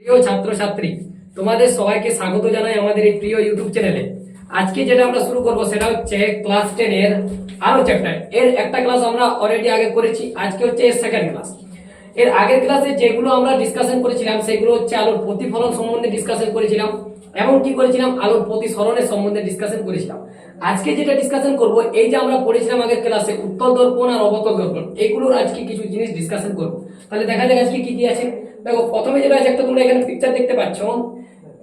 প্রিয় ছাত্রছাত্রী, তোমাদের সবাইকে স্বাগত জানাই আমাদের এই প্রিয় ইউটিউব চ্যানেলে। আজকে যেটা আমরা শুরু করব সেটা হচ্ছে ক্লাস 10 এর আরো চ্যাপ্টার। এর একটা ক্লাস আমরা অলরেডি আগে করেছি, আজকে হচ্ছে এর সেকেন্ড ক্লাস। এর আগের ক্লাসে যেগুলো আমরা ডিসকাশন করেছিলাম সেগুলো হচ্ছে আলোর প্রতিফলন সম্বন্ধে ডিসকাশন করেছিলাম এবং কি করেছিলাম, আলোর প্রতিসরণের সম্বন্ধে ডিসকাশন করেছিলাম। আজকে যেটা ডিসকাশন করব, এই যে আমরা পড়েছিলাম আগের ক্লাসে উত্তল দর্পণ আর অবতল দর্পণ, এইগুলোর আজকে কিছু জিনিস ডিসকাশন করব। তাহলে দেখা যাক আজকে কি কি আছে। দেখো, প্রথমে যেটা আছে, একটা তোমরা এখানে পিকচার দেখতে পাচ্ছ,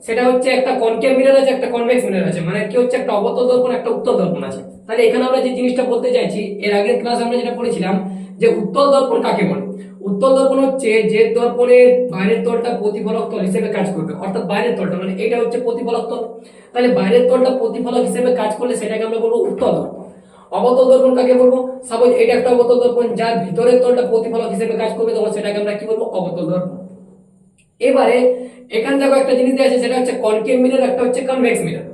সেটা হচ্ছে একটা কনকেভ মিরর আছে, একটা কনভেক্স মিরর আছে। মানে কি হচ্ছে, একটা অবতল দর্পণ, একটা উত্তল দর্পণ আছে। তাহলে এখানে আমরা যে জিনিসটা বলতে চাইছি, এর আগের ক্লাস আমরা যেটা পড়েছিলাম যে উত্তল দর্পণ কাকে বলে। উত্তল দর্পণ হচ্ছে যে দর্পণের বাইরের তলটা প্রতিফলক তল হিসেবে কাজ করবে, অর্থাৎ বাইরের তলটা, মানে এটা হচ্ছে প্রতিফলক তল। তাহলে বাইরের তলটা প্রতিফলক হিসেবে কাজ করলে সেটাকে আমরা বলবো উত্তল দর্পণ। অবতল দর্পণ কাকে বলবো? সাপোজ এটা একটা অবতল দর্পণ, যার ভিতরের তলটা প্রতিফলক হিসেবে কাজ করবে, তখন সেটাকে আমরা কি বলবো? অবতল দর্পণ। এবারে এখানে দেখো একটা জিনিস দেওয়া আছে, সেটা হচ্ছে কনকেভ মিরর, একটা হচ্ছে কনভেক্স মিরর।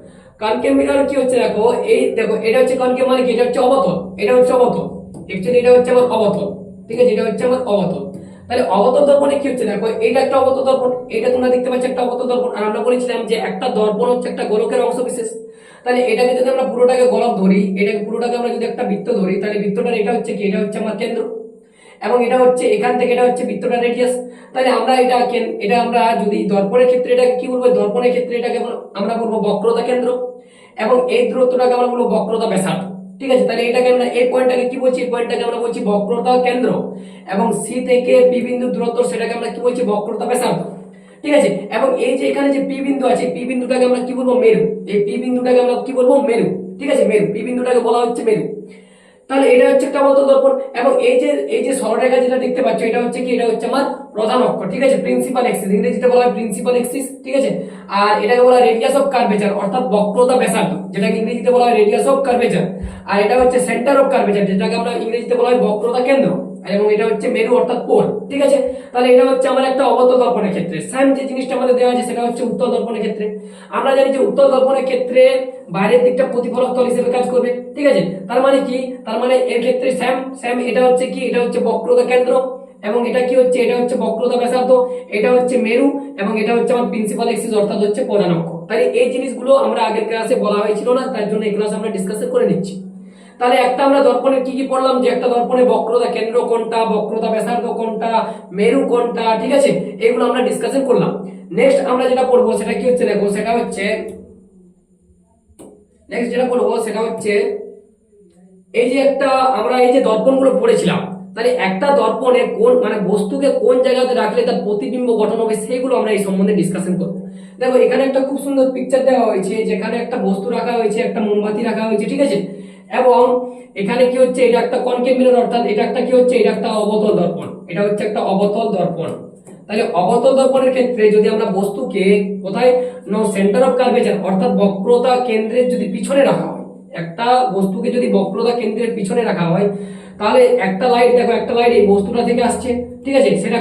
কনকেভ মিরর কি হচ্ছে, দেখো এই দেখো, এটা হচ্ছে কনকেভ, মানে কি এটা হচ্ছে অবতল, এটা হচ্ছে অবতল। অ্যাকচুয়ালি এটা হচ্ছে আমার অবতল, ঠিক আছে, এটা হচ্ছে আমার অবতল। তাহলে অবতল দর্পণে কি হচ্ছে, দেখো এটা একটা অবতল দর্পণ, এটা তোমরা দেখতে পাচ্ছ একটা অবতল দর্পণ। আর আমরা বলেছিলাম যে একটা দর্পণ হচ্ছে একটা গোলকের অংশ বিশেষ। তাহলে এটাকে যদি আমরা পুরোটাকে গোলক ধরি, এটাকে পুরোটাকে আমরা যদি একটা বৃত্ত ধরি, তাহলে বৃত্তটার এটা হচ্ছে কি, এটা হচ্ছে আমার কেন্দ্র, এবং এটা হচ্ছে এখান থেকে এটা হচ্ছে বৃত্তটার রেডিয়াস। তাহলে আমরা এটা আমরা যদি দর্পণের ক্ষেত্রে এটাকে কি বলবো, দর্পণের ক্ষেত্রে এটাকে আমরা বলবো বক্রতা কেন্দ্র, এবং এই দূরত্বটাকে আমরা বলবো বক্রতা ব্যাসার্ধ। ঠিক আছে, তাহলে এটাকে আমরা এই পয়েন্টটাকে কি বলছি, এই পয়েন্টটাকে আমরা বলছি বক্রতা কেন্দ্র, এবং সি থেকে পি বিন্দু দূরত্ব সেটাকে আমরা কি বলছি, বক্রতা ব্যাসার্ধ। ঠিক আছে, এবং এই যে এখানে যে পি বিন্দু আছে, পি বিন্দুটাকে আমরা কি বলবো, মেরু। এই পি বিন্দুটাকে আমরা কি বলবো, মেরু। ঠিক আছে, মেরু, পি বিন্দুটাকে বলা হচ্ছে মেরু। তাহলে এটা হচ্ছে একটা অবতল দর্পণ, এবং এই যে সরলরেখা যেটা দেখতে পাচ্ছ, এটা হচ্ছে কি, এটা হচ্ছে আমার প্রধান অক্ষ। ঠিক আছে, প্রিন্সিপাল এক্সিস, ইংরেজিতে বলা হয় প্রিন্সিপাল এক্সিস। ঠিক আছে, আর এটাকে বলা হয় রেডিয়াস অফ কার্ভেচার, অর্থাৎ বক্রতা ব্যাসার্ধ, যেটাকে ইংরেজিতে বলা হয় রেডিয়াস অফ কার্ভেচার। আর এটা হচ্ছে সেন্টার অফ কার্ভেচার, যেটাকে আমরা ইংরেজিতে বলা হয় বক্রতা কেন্দ্র, এবং এটা হচ্ছে মেরু অর্থাৎ পোল। ঠিক আছে, তাহলে এটা হচ্ছে আমার একটা অবতল দর্পণের ক্ষেত্রে। সেম যে জিনিসটা আমাদের দেওয়া আছে সেটা হচ্ছে উত্তল দর্পণের ক্ষেত্রে। আমরা জানি যে উত্তল দর্পণের ক্ষেত্রে বাইরের দিকটা প্রতিফলক তল হিসেবে কাজ করবে। ঠিক আছে, তার মানে কি, তার মানে এর ক্ষেত্রে সেম এটা হচ্ছে কি, এটা হচ্ছে বক্রতা কেন্দ্র, এবং এটা কি হচ্ছে, এটা হচ্ছে বক্রতা ব্যাসার্ধ, এটা হচ্ছে মেরু, এবং এটা হচ্ছে আমার প্রিন্সিপাল এক্সিস অর্থাৎ হচ্ছে প্রধান অক্ষ। তাহলে এই জিনিসগুলো আমরা আগের ক্লাসে বলা হয়েছিল না, তার জন্য এই ক্লাস আমরা ডিসকাস করে নিচ্ছি। তাহলে একটা আমরা দর্পণের কি কি পড়লাম, যে একটা দর্পণে বক্রতা কেন্দ্র কোনটা, বক্রতা ব্যাসার্ধ কোনটা, মেরু কোনটা। ঠিক আছে, এগুলো আমরা ডিসকাশন করলাম। নেক্সট আমরা যেটা পড়বো সেটা কি হচ্ছে, দেখো সেটা হচ্ছে নেক্সট যেটা পড়বো সেটা হচ্ছে এই যে একটা আমরা এই যে দর্পণগুলো পড়েছিলাম, তাহলে একটা দর্পণে কোন মানে বস্তুকে কোন জায়গাতে রাখলে তার প্রতিবিম্ব গঠন হবে, সেগুলো আমরা এই সম্বন্ধে ডিসকাশন করব। দেখো এখানে একটা খুব সুন্দর পিকচার দেওয়া হয়েছে, যেখানে একটা বস্তু রাখা হয়েছে, একটা মোমবাতি রাখা হয়েছে। ঠিক আছে, এবং এখানে কি হচ্ছে, এটা একটা কনকেভ মিরর, অর্থাৎ এটা একটা কি হচ্ছে, এটা একটা অবতল দর্পণ, এটা হচ্ছে একটা অবতল দর্পণ। তাহলে অবতল দর্পণের ক্ষেত্রে যদি আমরা বস্তুকে কোথায়, সেন্টার অফ কার্ভেচার অর্থাৎ বক্রতা কেন্দ্রের যদি পিছনে রাখা হয়, একটা বস্তুকে যদি বক্রতা কেন্দ্রের পিছনে রাখা হয়, তাহলে একটা লাইট, দেখো একটা লাইট এই বস্তুটা থেকে আসছে। ঠিক আছে, সেটা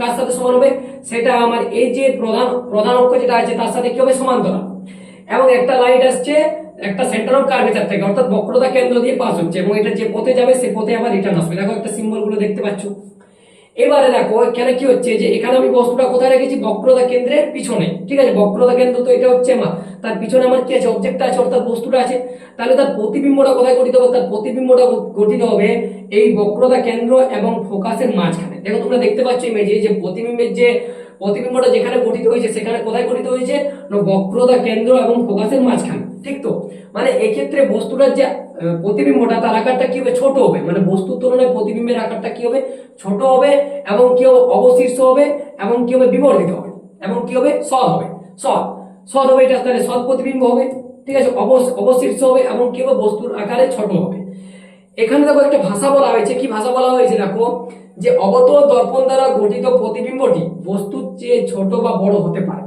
কার সাথে সমান হবে, সেটা আমার এই যে প্রধান অক্ষ যেটা আছে তার সাথে কি হবে, সমান্তরাল। এবং একটা লাইট আসছে একটা সেন্টার অফ কার্ভেচার থেকে, অর্থাৎ বক্রতা কেন্দ্র দিয়ে পাস হচ্ছে, এবং এটা যে পথে যাবে সে পথে আবার রিটার্ন আসবে। দেখো একটা সিম্বল গুলো দেখতে পাচ্ছ। এবারে দেখো এখানে কি হচ্ছে, যে এখানে আমি বস্তুটা কোথায় রেখেছি, বক্রতা কেন্দ্রের পিছনে। ঠিক আছে, বক্রতা কেন্দ্র তো এটা হচ্ছে আমার, তার পিছনে আমার কি আছে, অবজেক্টটা আছে, অর্থাৎ বস্তুটা আছে। তাহলে তার প্রতিবিম্বটা কোথায় গঠিত হবে, তার প্রতিবিম্বটা গঠিত হবে এই বক্রতা কেন্দ্র এবং ফোকাসের মাঝখানে। দেখো তোমরা দেখতে পাচ্ছ ইমেজে যে প্রতিবিম্বটা যেখানে গঠিত হয়েছে, সেখানে কোথায় গঠিত হয়েছে, না বক্রতা কেন্দ্র এবং ফোকাসের মাঝখানে। ঠিক তো, মানে এক্ষেত্রে বস্তুটার যে প্রতিবিম্বটা তার আকারটা কি হবে, ছোট হবে, মানে বস্তুর তুলনায় প্রতিবিম্বের আকারটা কি হবে, ছোট হবে, এবং কি হবে, অবশিষ্ট হবে, এবং কি হবে, বিবর্ধিত হবে, এবং কি হবে, সৎ হবে। সৎ হবে, এটা তাহলে সৎ প্রতিবিম্ব হবে। ঠিক আছে, অবশিষ্ট হবে, এবং কি হবে, বস্তুর আকারে ছোট হবে। এখানে দেখো একটা ভাষা বলা হয়েছে, কি ভাষা বলা হয়েছে, দেখো যে অবতল দর্পণ দ্বারা গঠিত প্রতিবিম্বটি বস্তুর চেয়ে ছোট বা বড় হতে পারে।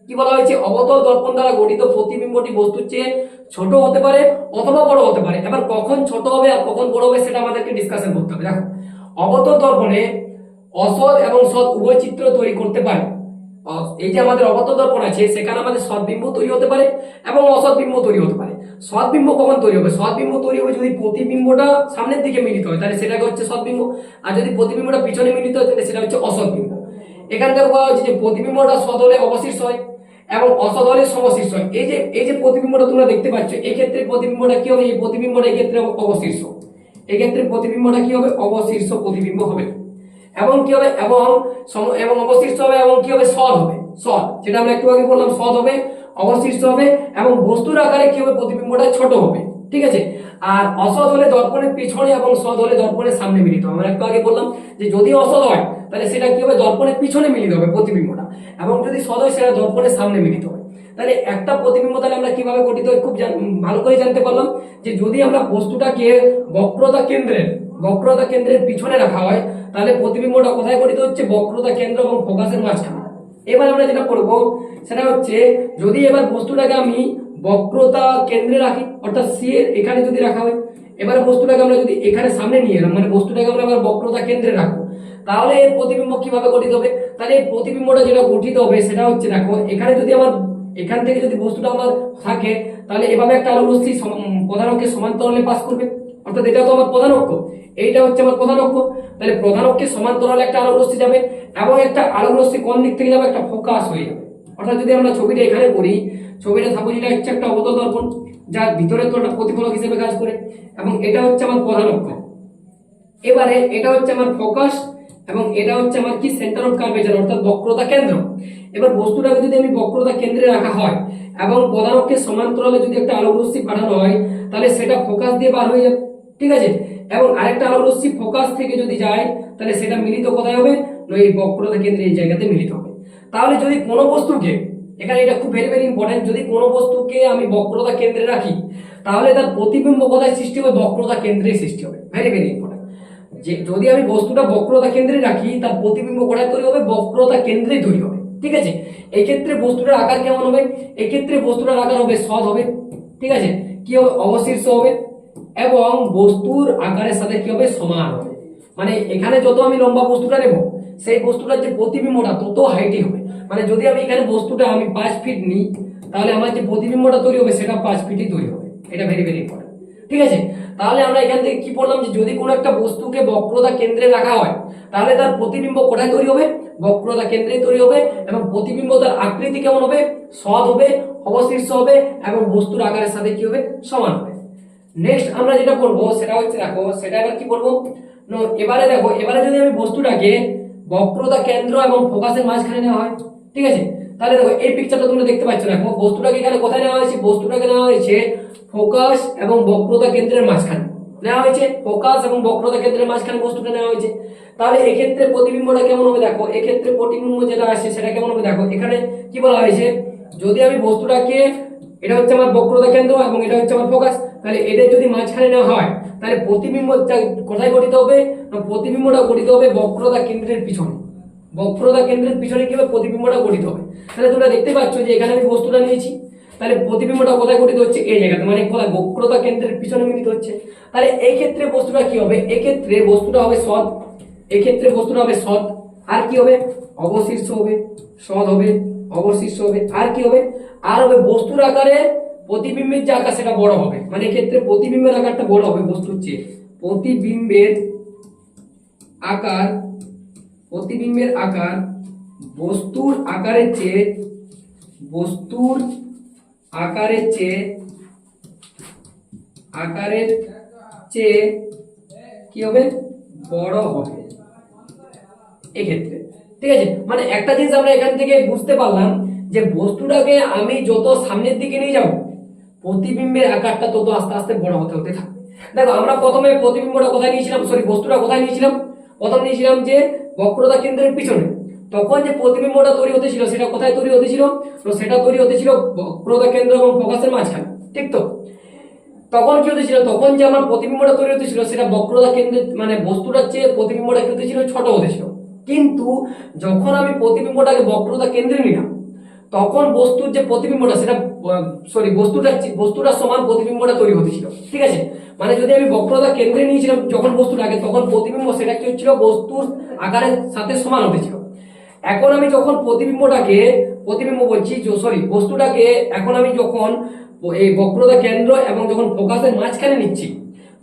কি বলা হয়েছে, অবতল দর্পণ দ্বারা গঠিত প্রতিবিম্বটি বস্তুর চেয়ে ছোট হতে পারে অথবা বড় হতে পারে। এবার কখন ছোট হবে আর কখন বড় হবে সেটা আমাদেরকে ডিসকাশন করতে হবে। দেখো অবতল দর্পণে অসৎ এবং সৎ উভয় চিত্র তৈরি করতে পারে। এই যে আমাদের অবতল দর্পণ আছে, সেখানে আমাদের সৎ বিম্ব তৈরি হতে পারে এবং অসৎ বিম্ব তৈরি হতে পারে। সৎ বিম্ব কখন তৈরি হবে, সৎ বিম্ব তৈরি হবে যদি প্রতিবিম্বটা সামনের দিকে মিলিত হয়, তাহলে সেটাকে হচ্ছে সৎ বিম্ব। আর যদি প্রতিবিম্বটা পিছনে মিলিত হয়, তাহলে সেটা হচ্ছে অসৎ বিম্ব। এখান থেকে বলা হচ্ছে যে প্রতিবিম্বটা সৎ হলে অবশিষ্ট হয় এবং অসৎ হলে সমশীর্ষ হয়। এই যে প্রতিবিম্বটা তোমরা দেখতে পাচ্ছ, এই ক্ষেত্রে প্রতিবিম্বটা কি হবে? এই প্রতিবিম্বটা এই ক্ষেত্রে অবশীর্ষ, এই ক্ষেত্রে প্রতিবিম্বটা কি হবে? অবশীর্ষ প্রতিবিম্ব হবে। এবং কি হবে? এবং অবশিষ্ট হবে এবং কি হবে? সৎ হবে। সৎ, যেটা আমরা একটু আগে বললাম, সৎ হবে, অবশিষ্ট হবে এবং বস্তুর আকারে কি হবে? প্রতিবিম্বটা ছোট হবে, ঠিক আছে। আর অসৎ হলে দর্পণের পিছনে এবং সৎ হলে দর্পণের সামনে মিলিত হবে। আমরা একটু আগে বললাম যে যদি অসৎ হয় তাহলে সেটা কি হবে? দর্পণের পিছনে মিলিত হবে প্রতিবিম্বটা, এবং যদি সৎ হয় সেটা দর্পণের সামনে মিলিত হবে। তাহলে একটা প্রতিবিম্ব তাহলে আমরা কিভাবে গঠিত হয় খুব ভালো করে জানতে পারলাম যে যদি আমরা বস্তুটাকে বক্রতা কেন্দ্রের পিছনে রাখা হয় তাহলে প্রতিবিম্বটা কোথায় গঠিত হচ্ছে? বক্রতা কেন্দ্র এবং ফোকাসের মাঝখানে। এবার আমরা যেটা করব সেটা হচ্ছে, যদি এবার বস্তুটাকে আমি বক্রতা কেন্দ্রে রাখি, অর্থাৎ সি এর এখানে যদি রাখা হয়, এবারে বস্তুটাকে আমরা যদি এখানে সামনে নিয়ে এলাম, মানে বস্তুটাকে আমরা এবার বক্রতা কেন্দ্রে রাখবো, তাহলে এর প্রতিবিম্ব কিভাবে গঠিত হবে? তাহলে এই প্রতিবিম্বটা যেটা গঠিত হবে সেটা হচ্ছে, দেখো এখানে যদি আমার এখান থেকে যদি বস্তুটা আমার থাকে তাহলে এভাবে একটা আলোক রশ্মি প্রধান অক্ষের সমান্তরালে পাস করবে, অর্থাৎ এটা তো আমার প্রধান অক্ষ, এইটা হচ্ছে আমার প্রধান অক্ষ। তাহলে প্রধান অক্ষের সমান্তরালে একটা আলোক রশ্মি যাবে এবং একটা আলোক রশ্মি কোন দিক থেকে যাবে? একটা ফোকাস হয়ে যাবে। অর্থাৎ যদি আমরা ছবিটা এখানে করি, ছবিটা সাপোজ এটা হচ্ছে একটা অবতল দর্পণ যার ভিতরে তো একটা প্রতিফলক হিসেবে কাজ করে, এবং এটা হচ্ছে আমার প্রধান অক্ষ। এবারে এটা হচ্ছে আমার ফোকাস এবং এটা হচ্ছে আমার কি? সেন্টার অফ কার্ভেচার, অর্থাৎ বক্রতা কেন্দ্র। এবার বস্তুটাকে যদি আমি বক্রতা কেন্দ্রে রাখা হয় এবং প্রধান অক্ষের সমান্তরালে যদি একটা আলোক রশ্মি পাঠানো হয় তাহলে সেটা ফোকাস দিয়ে বার হয়ে যাবে, ঠিক আছে। এবং আরেকটা আলোক রশ্মি ফোকাস থেকে যদি যায় তাহলে সেটা মিলিত কোথায় হবে? এই বক্রতা কেন্দ্রে এই জায়গাতে মিলিত হবে। তাহলে যদি কোনো বস্তুকে, এখানে এটা খুব ভেরি ভেরি ইম্পর্টেন্ট, যদি কোনো বস্তুকে আমি বক্রতা কেন্দ্রে রাখি তাহলে তার প্রতিবিম্ব কোথায় সৃষ্টি হবে? বক্রতা কেন্দ্রে সৃষ্টি হবে। ভেরি ভেরি ইম্পর্টেন্ট, যে যদি আমি বস্তুটা বক্রতা কেন্দ্রে রাখি তার প্রতিবিম্ব কোথায় তৈরি হবে? বক্রতা কেন্দ্রেই তৈরি হবে, ঠিক আছে। এই ক্ষেত্রে বস্তুটার আকার কেমন হবে? এই ক্ষেত্রে বস্তুটার আকার হবে সৎ হবে, ঠিক আছে। কি হবে? অবশীর্ষ হবে এবং বস্তুর আকারের সাথে কি হবে? সমান হবে। মানে এখানে যত আমি লম্বা বস্তুটা নেব সেই বস্তুটার যে প্রতিবিম্বটা তত হাইটই হবে। মানে যদি আমি এখানে বস্তুটা আমি 5 ফিট নিই তাহলে আমার যে প্রতিবিম্বটা তৈরি হবে সেটা 5 ফিটই তৈরি হবে। এটা ভেরি ভেরি ইম্পর্টেন্ট, ঠিক আছে। তাহলে আমরা এখান থেকে কি বললাম, যে যদি কোনো একটা বস্তুকে বক্রতা কেন্দ্রে রাখা হয় তাহলে তার প্রতিবিম্ব কোথায় তৈরি হবে? বক্রতা কেন্দ্রে তৈরি হবে এবং প্রতিবিম্ব তার আকৃতি কেমন হবে? সৎ হবে, অবশীর্ষ হবে এবং বস্তুর আকারের সাথে কি হবে? সমান হবে। নেক্সট আমরা যেটা করবো সেটা হচ্ছে, দেখো সেটা এবার কি করবো, এবারে দেখো, এবারে যদি আমি বস্তুটাকে বক্রতা কেন্দ্র এবং ফোকাসের মাঝখানে নেওয়া হয়, ঠিক আছে। তাহলে দেখো এই পিকচারটা তোমরা দেখতে পাচ্ছ, দেখো বস্তুটাকে এখানে কোথায় নেওয়া হয়েছে? বস্তুটাকে নেওয়া হয়েছে ফোকাস এবং বক্রতা কেন্দ্রের মাঝখানে নেওয়া হয়েছে, ফোকাস এবং বক্রতা কেন্দ্রের মাঝখানে বস্তুটা নেওয়া হয়েছে। তাহলে এক্ষেত্রে প্রতিবিম্বটা কেমন হবে? দেখো এক্ষেত্রে প্রতিবিম্ব যেটা আসছে সেটা কেমন হবে? দেখো এখানে কি বলা হয়েছে, যদি আমি বস্তুটাকে, এটা হচ্ছে আমার বক্রতা কেন্দ্র এবং এটা হচ্ছে আমার ফোকাস, তাহলে এদের যদি মাঝখানে নেওয়া হয় তাহলে প্রতিবিম্বটা কোথায় গঠিত হবে? প্রতিবিম্বটা গঠিত হবে বক্রতা কেন্দ্রের পিছনে। বক্রতা কেন্দ্রের পিছনে কি হবে? প্রতিবিম্বটা গঠিত হবে। তাহলে তোমরা দেখতে পাচ্ছ যে এখানে আমি বস্তুটা নিয়েছি, তাহলে প্রতিবিম্বটা কোথায় গঠিত হচ্ছে? এই জায়গাতে, মানে কোথায়? বক্রতা কেন্দ্রের পিছনে মিলিত হচ্ছে। তাহলে এই ক্ষেত্রে বস্তুটা কি হবে? এই ক্ষেত্রে বস্তুটা হবে সৎ, এই ক্ষেত্রে বস্তুটা হবে সৎ, আর কি হবে? অবশীর্ষ হবে, সৎ হবে, অবশীর্ষ হবে, আর কি হবে? আর হবে বস্তুর আকারে প্রতিবিম্বের যে আকার সেটা বড় হবে। মানে এক্ষেত্রে প্রতিবিম্বের আকারটা বড় হবে বস্তুর চেয়ে। প্রতিবিম্বের আকার বস্তুর আকারের চেয়ে কি হবে? বড় হবে এক্ষেত্রে, ঠিক আছে। মানে একটা জিনিস আমরা এখান থেকে বুঝতে পারলাম যে বস্তুটাকে আমি যত সামনের দিকে নিয়ে যাব প্রতিবিম্বের আকারটা তত আস্তে আস্তে বড় হতে হতে থাকবে। দেখো আমরা প্রথমে প্রতিবিম্বটা কোথায় নিয়েছিলাম, বস্তুটা কোথায় নিয়েছিলাম? প্রথম নিয়েছিলাম যে বক্রতা কেন্দ্রের পিছনে। তখন যে প্রতিবিম্বটা তৈরি হতেছিল সেটা কোথায় তৈরি হতেছিল? তো সেটা তৈরি হতেছিল বক্রতা কেন্দ্র এবং ফোকাসের মাঝখানে, ঠিক তো। তখন কি হতেছিল? তখন যে আমার প্রতিবিম্বটা তৈরি হতেছিল সেটা বক্রতা কেন্দ্রে, মানে বস্তুটার চেয়ে প্রতিবিম্বটা কি হতেছিল? ছোট হতেছিল। কিন্তু যখন আমি প্রতিবিম্বটাকে বক্রতা কেন্দ্রে নিলাম তখন বস্তুর যে প্রতিবিম্বটা সেটা বস্তুটার সমান প্রতিবিম্বটা তৈরি হতেছিল, ঠিক আছে। মানে যদি আমি বক্রতা কেন্দ্রে নিয়েছিলাম যখন বস্তুটাকে, তখন প্রতিবিম্ব সেটা কি হচ্ছিল? বস্তুর আকারের সাথে সমান হতেছিল। এখন আমি যখন বস্তুটাকে এখন আমি যখন এই বক্রতা কেন্দ্র এবং যখন ফোকাসের মাঝখানে নিচ্ছি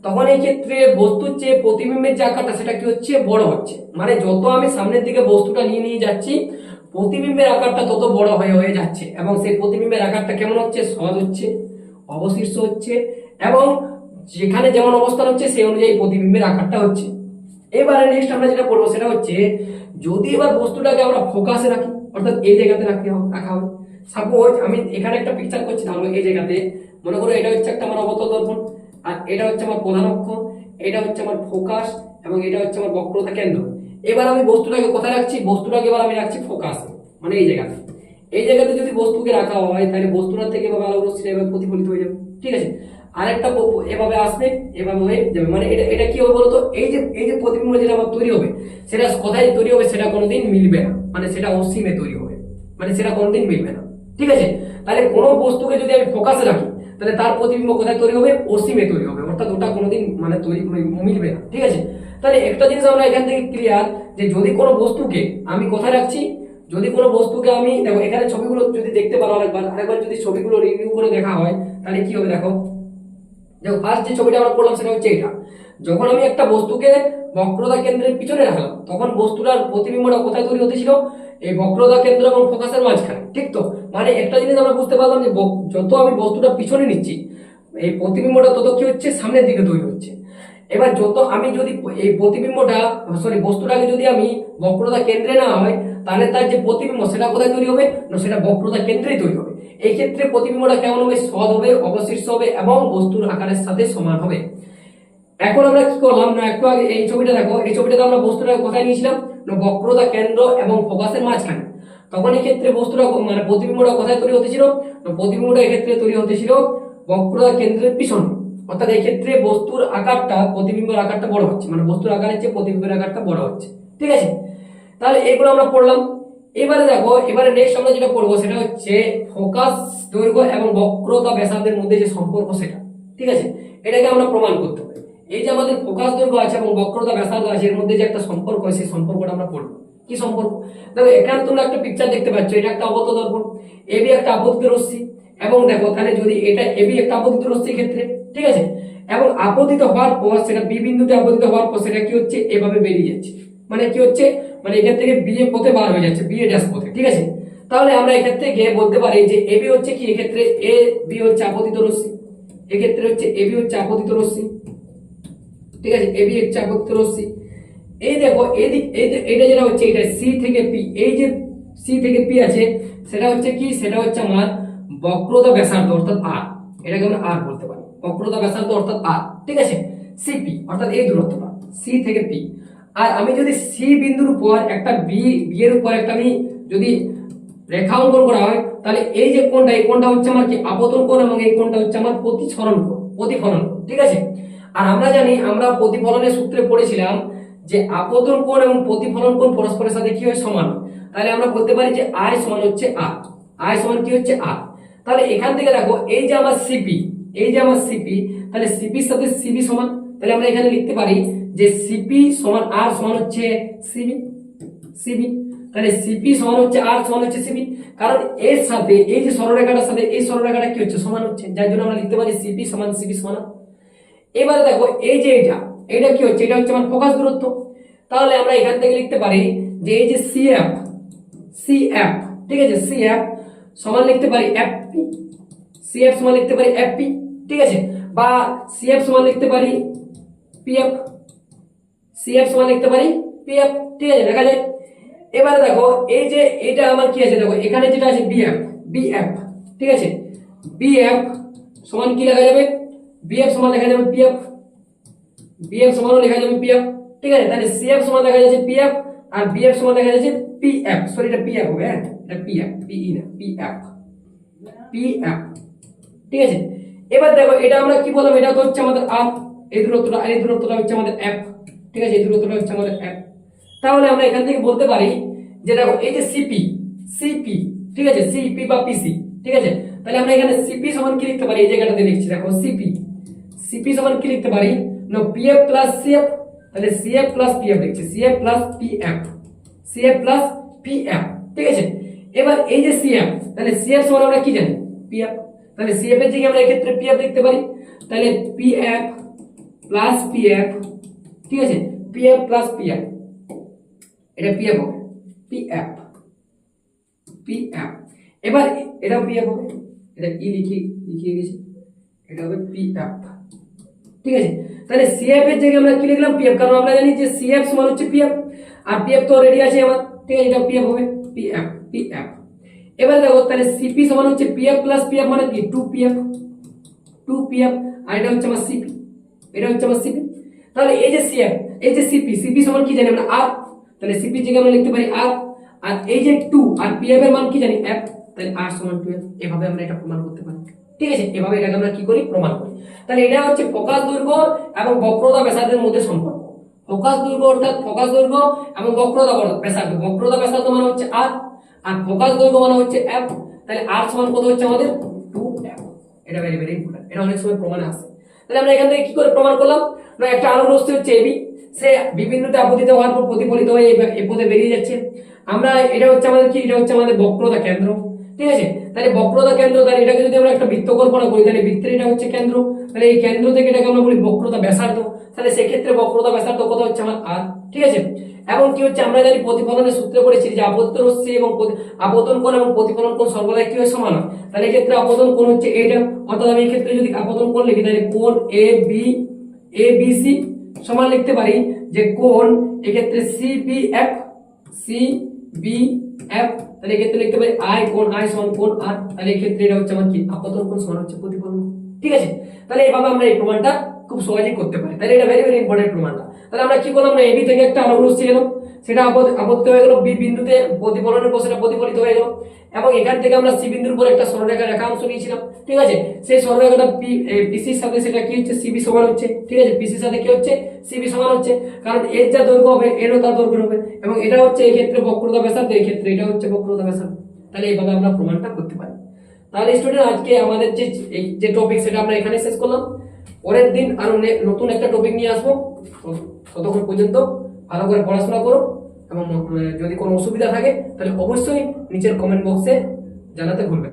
তখন এই ক্ষেত্রে বস্তুর যে প্রতিবিম্বের যে আকারটা সেটা কি হচ্ছে, বড় হচ্ছে। মানে যত আমি সামনের দিকে বস্তুটা নিয়ে নিয়ে যাচ্ছি প্রতিবিম্বের আকারটা তত বড় হয়ে হয়ে যাচ্ছে, এবং সেই প্রতিবিম্বের আকারটা কেমন হচ্ছে, সহজ হচ্ছে, অবশিষ্ট হচ্ছে, এবং যেখানে যেমন অবস্থান হচ্ছে সেই অনুযায়ী প্রতিবিম্বের আকারটা হচ্ছে। এবারে নেক্সট আমরা যেটা পড়বো সেটা হচ্ছে, যদি এবার বস্তুটাকে আমরা ফোকাসে রাখি, অর্থাৎ এই জায়গাতে রাখা হবে। সাপোজ আমি এখানে একটা পিকচার করছি, তাহলে এই জায়গাতে মনে করো এটা হচ্ছে একটা আমার অবতল দর্পণ, আর এটা হচ্ছে আমার প্রধান অক্ষ, এটা হচ্ছে আমার ফোকাস, এবং এটা হচ্ছে আমার বক্রতা কেন্দ্র। এবার আমি বস্তুটাকে কোথায় রাখছি, বস্তুটাকে এবার আমি রাখছি ফোকাসে, মানে এই জায়গাতে। এই জায়গাতে যদি বস্তুকে রাখা হয় তাহলে বস্তুটা থেকে এভাবে আলো রশ্মি এভাবে প্রতিফলিত হয়ে যাবে, ঠিক আছে। আরেকটা এভাবে আসবে, এভাবে হয়ে যাবে, মানে এটা এটা কি হবে বলতো, এই যে প্রতিবিম্ব যেটা আমার তৈরি হবে সেটা কোথায় তৈরি হবে, সেটা কোনোদিন মিলবে না, মানে সেটা অসীমে তৈরি হবে, মানে সেটা কোনোদিন মিলবে না, ঠিক আছে। তাহলে কোনো বস্তুকে যদি আমি ফোকাসে রাখি তাহলে তার প্রতিবিম্ব কোথায় তৈরি হবে, অসীমে তৈরি হবে, অর্থাৎ ওটা কোনোদিন মানে তৈরি মিলবে না, ঠিক আছে। তাহলে একটা জিনিস আমরা এখান থেকে ক্লিয়ার, যে যদি কোনো বস্তুকে আমি কোথায় রাখছি, যদি কোনো বস্তুকে আমি, দেখো এখানে ছবিগুলো যদি দেখতে পারো আরেকবার যদি ছবিগুলো রিভিউ করে দেখা হয় তাহলে কি হবে, দেখো ফার্স্ট যে ছবিটা আমরা করলাম সেটা হচ্ছে এটা। যখন আমি একটা বস্তুকে বক্রতা কেন্দ্রের পিছনে রাখলাম তখন বস্তুটার প্রতিবিম্বটা কোথায় তৈরি হতেছিল, এই বক্রতা কেন্দ্র এবং ফোকাসের মাঝখানে, ঠিক তো। মানে একটা জিনিস আমরা বুঝতে পারলাম যে যত আমি বস্তুটা পিছনে নিচ্ছি এই প্রতিবিম্বটা তত কি হচ্ছে, সামনের দিকে তৈরি হচ্ছে। এবার যত আমি যদি এই প্রতিবিম্বটা বস্তুটাকে যদি আমি বক্রতা কেন্দ্রে না হয় তাহলে তার যে প্রতিবিম্ব সেটা কোথায় তৈরি হবে, না সেটা বক্রতা কেন্দ্রেই তৈরি হবে। এই ক্ষেত্রে প্রতিবিম্বটা কেমন হবে, সৎ হবে, অবশিষ্ট হবে, এবং বস্তুর আকারের সাথে সমান হবে। এখন আমরা কি করলাম না, একটু আগে এই ছবিটা দেখো, এই ছবিটাতে আমরা বস্তুটা কোথায় নিয়েছিলাম, না বক্রতা কেন্দ্র এবং ফোকাসের মাঝখানে। তখন এই ক্ষেত্রে বস্তুটা মানে প্রতিবিম্বটা কোথায় তৈরি হতেছিল, না প্রতিবিম্বটা এই ক্ষেত্রে তৈরি হতেছিল বক্রতা কেন্দ্রের পিছনে। অর্থাৎ এই ক্ষেত্রে বস্তুর আকারটা প্রতিবিম্বের আকারটা বড় হচ্ছে, মানে বস্তুর আকারের চেয়ে প্রতিবিম্বের আকারটা বড় হচ্ছে, ঠিক আছে। তাহলে এগুলো আমরা পড়লাম। এবারে দেখো, এবারে নেক্সট আমরা যেটা পড়বো সেটা হচ্ছে ফোকাস দৈর্ঘ্য এবং বক্রতা ব্যাসার্ধের মধ্যে যে সম্পর্ক সেটা, ঠিক আছে। এটাকে আমরা প্রমাণ করতে হবে। এই যে আমাদের ফোকাস দৈর্ঘ্য আছে এবং বক্রতা ব্যাসার্ধ আছে এর মধ্যে যে একটা সম্পর্ক আছে সেই সম্পর্কটা আমরা পড়বো। কি সম্পর্ক, দেখো এখানে তোমরা একটা পিকচার দেখতে পাচ্ছ, এটা একটা আবদ্ধ দর্পণ, এবি একটা আপতিত রশ্মি, এবং দেখো তাহলে যদি এটা এবি একটা আপতিত রশ্মির ক্ষেত্রে, ঠিক আছে, এবং আপতিত হওয়ার পর সেটা বি বিন্দুতে আপতিত হওয়ার পর সেটা কি হচ্ছে, এভাবে বেরিয়ে যাচ্ছে, মানে কি হচ্ছে, মানে এখান থেকে বি এ পথে বার হয়ে যাচ্ছে, বি এ ড্যাশ পথে, ঠিক আছে। তাহলে আমরা এখান থেকে বলতে পারি যে এবি হচ্ছে কি, এক্ষেত্রে এ বি হচ্ছে আপতিত রশ্মি, এক্ষেত্রে হচ্ছে এবি হচ্ছে আপতিত রশ্মি, ঠিক আছে, এবি হচ্ছে আপতিত রশ্মি। এই দেখো এদিক এইটা যেটা হচ্ছে এটা সি থেকে পি, এই যে সি থেকে পি আছে সেটা হচ্ছে কি, সেটা হচ্ছে আমার বক্রতা ব্যাসার্ধ অর্থাৎ আর, এটাকে আমরা আর বলতে পারি, বক্রতা ব্যাসার্ধ অর্থাৎ আর, ঠিক আছে। সিপি অর্থাৎ এই দূরত্বটা সি থেকে পি। আর আমি যদি সি বিন্দুর উপর একটা বি এর উপর একটা আমি যদি রেখা অঙ্কন করা হয় তাহলে এই যে কোণটা, এই কোণটা হচ্ছে আমার কি আপতন কোণ, এবং এই কোণটা হচ্ছে আমার প্রতিফলন কোণ, ঠিক আছে। আর আমরা জানি, আমরা প্রতিফলনের সূত্রে পড়েছিলাম যে আপতন কোণ এবং প্রতিফলন কোণ পরস্পরের সাথে কি হয়, সমান। তাহলে আমরা বলতে পারি যে আই সমান হচ্ছে আর, আই সমান কি হচ্ছে আর। তাহলে এখান থেকে দেখো এই যে আমার সিপি, এই যে আমার সিপি, তাহলে সিপির সাথে সিবি সমান। তাহলে আমরা এখানে লিখতে পারি যে সিপি সমান আর সমান হচ্ছে সিবি, সিবি। তাহলে সিপি সমান হচ্ছে আর সমান হচ্ছে সিবি, কারণ এর সাথে এই যে সরলরেখাটার সাথে এই সরলরেখাটা কি হচ্ছে, সমান হচ্ছে, যার জন্য আমরা লিখতে পারি সিপি সমান সিবি সমান। এবারে দেখো এই যে এটা কি হচ্ছে, এটা হচ্ছে আমার ফোকাস দূরত্ব। তাহলে আমরা এখান থেকে লিখতে পারি যে এই যে সিএফ, সিএফ, ঠিক আছে, সিএফ সমান লিখতে পারি এফপি, সিএফ সমান লিখতে পারি এফপি, ঠিক আছে, বা সিএফ সমান লিখতে পারি পিএফ, সিএফ সমান লিখতে পারি পিএফ, ঠিক আছে, লেখা যায়। এবারে দেখো এই যে এটা আমার কি আছে, দেখো এখানে যেটা আছে বিএফ, বিএফ, ঠিক আছে, বিএফ সমান কি লেখা যাবে, বিএফ সমান লেখা যাবে পিএফ, বিএফ সমান লেখা যাবে পিএফ, ঠিক আছে। তাহলে সিএফ সমান লেখা যাচ্ছে পিএফ, আর বিএফ সমান লেখা যাচ্ছে পিএফ, সরি এটা পিএফ হবে, হ্যাঁ এটা পিএফ, পিই না, পিএফ, পিএফ, ঠিক আছে। এবার দেখো এটা আমরা কি বললাম, এটা তো হচ্ছে আমাদের আর, এই দূরত্বটা, আর এই দূরত্বটা হচ্ছে আমাদের এফ, ঠিক আছে, এই দূরত্বটা হচ্ছে আমাদের এফ। তাহলে আমরা এখান থেকে বলতে পারি যে দেখো এই যে সিপি, সিপি, ঠিক আছে, সিপি বা পিসি, ঠিক আছে। তাহলে আমরা এখানে সিপি সমান কি লিখতে পারি, এই জায়গাটাতে লিখছি দেখো সিপি, সিপি সমান কি লিখতে পারি, না পিএফ প্লাস সিএফ। তাহলে সিএফ প্লাস পিএফ লিখছি, CF plus PF, CF plus PF, ঠিক আছে। এবার এই যে সিএফ, তাহলে সিএফ সমান আমরা কি জানি, পিএফ। তাহলে সিএফ এর জায়গায় আমরা এই ক্ষেত্রে পিএফ লিখতে পারি, তাহলে পিএফ প্লাস পিএফ, ঠিক আছে, পিএফ প্লাস পিএফ, এটা পিএফ হবে, পিএফ পিএফ। এবার এটাও পিএফ হবে, এটা ই লিখিয়ে গেছি, এটা হবে পিএফ, ঠিক আছে। তাহলে সিএফ এর জায়গায় আমরা কি লিখলাম পিএফ, কারণ আমরা জানি যে সিএফ সমান হচ্ছে পিএফ, আর পিএফ তো অলরেডি আছে আমার, ঠিক আছে, এটা পিএফ হবে, পিএফ পিএফ। এবার দেখো তাহলে সিপি সমান হচ্ছে পিএফ প্লাস পিএফ মানে কি 2পিএফ, 2পিএফ, আর এটা হচ্ছে আমার সিপি, এটা হচ্ছে আমার সিপি। তাহলে এই যে সিএফ, এই যে সিপি, সিপি সমান কি জানি আমরা আর, তাহলে সিপি জায়গায় আমরা লিখতে পারি আর, আর এই যে 2 আর পিএফ এর মান কি জানি এফ, তাহলে আর সমান 2এফ। এভাবে আমরা এটা প্রমাণ করতে পারি, ঠিক আছে, এভাবে এটাকে আমরা কি করি প্রমাণ করি। তাহলে এটা হচ্ছে ফোকাস দৈর্ঘ্য এবং বক্রতা ব্যাসার্ধের মধ্যে সম্পর্ক। ফোকাস দৈর্ঘ্য অর্থাৎ ফোকাস দৈর্ঘ্য এবং বক্রতা ব্যাসার্ধ, বক্রতা ব্যাসার্ধ মানে হচ্ছে আর, আর ফোকাস দৈর্ঘ্য মানে হচ্ছে এফ। তাহলে আর সমান কত হচ্ছে আমাদের 2এফ। এটা ভেরি ভেরি ইম্পর্টেন্ট, এটা অনেক সময় প্রমাণে আসে। তাহলে আমরা এখান থেকে কি করে প্রমাণ করলাম না, একটা আলোক রশ্মি হচ্ছে এবি, সে বিবিন্দুতে আপতিত হওয়ার পর প্রতিফলিত হয়ে এই পথে বেরিয়ে যাচ্ছে। আমরা এটা হচ্ছে আমাদের কি, এটা হচ্ছে আমাদের বক্রতা কেন্দ্র, ঠিক আছে। তাহলে বক্রতা কেন্দ্র, তাহলে এটাকে যদি আমরা একটা বৃত্ত কল্পনা করি, তাহলে বৃত্তের এটা হচ্ছে কেন্দ্র, তাহলে এই কেন্দ্র থেকে এটাকে আমরা বলি বক্রতা ব্যাসার্ধ। তাহলে সেক্ষেত্রে বক্রতা ব্যাসার্ধ কত হচ্ছে আমার আর, ঠিক আছে। এবং কি হচ্ছে আমরা জানি প্রতিফলনের সূত্রে পড়েছি যে আপতিত রশ্মি এবং আপতন কোণ এবং প্রতিফলন কোণ সর্বদা কি হয়, সমান হয়। তাহলে এই ক্ষেত্রে আপতন কোণ হচ্ছে এটা, অর্থাৎ আমি এই ক্ষেত্রে যদি আপতন কোণ লিখি তাহলে কোণ এ বি সি সমান লিখতে পারি যে কোণ এক্ষেত্রে সিবিএফ, সিবিএফ। তাহলে এই ক্ষেত্রে লিখতে পারি আই কোণ আই সমান কোণ আর। তাহলে এই ক্ষেত্রে এটা হচ্ছে আমার কি আপতন কোণ সমান হচ্ছে প্রতিফলন, ঠিক আছে। তাহলে এইভাবে আমরা এই প্রমাণটা খুব সহজেই করতে পারি। তাহলে এটা ভেরি ভেরি ইম্পর্টেন্ট প্রমাণটা। তাহলে আমরা কি করলাম না, এবি থেকে একটা আলোক রশ্মি এলো, সেটা আপতিত হয়ে গেল বি বিন্দুতে, প্রতিফলনের পর সেটা প্রতিফলিত হয়ে গেল, এবং এখান থেকে আমরা সি বিন্দুর উপর একটা সরলরেখা রেখাংশ নিয়েছিলাম, ঠিক আছে। সেই সরলরেখাটা পিসির সাথে সেটা কি হচ্ছে সিবি সমান হচ্ছে, ঠিক আছে, পিসির সাথে কি হচ্ছে সিবি সমান হচ্ছে, কারণ এর যা দৈর্ঘ্য হবে এরও তার দৈর্ঘ্য হবে, এবং এটা হচ্ছে এই ক্ষেত্রে বক্রতা ব্যাসার্ধ, এই ক্ষেত্রে এটা হচ্ছে বক্রতা ব্যাসার্ধ। তাহলে এইভাবে আমরা প্রমাণটা করতে পারি। তাহলে স্টুডেন্ট আজকে আমাদের যে টপিক সেটা আমরা এখানে শেষ করলাম। পরের দিন আরো নতুন একটা টপিক নিয়ে আসবো। ততক্ষণ পর্যন্ত ভালো করে পড়াশোনা করো, এবং যদি কোনো অসুবিধা থাকে তাহলে অবশ্যই নিচের কমেন্ট বক্সে জানাতে ভুলবেন না।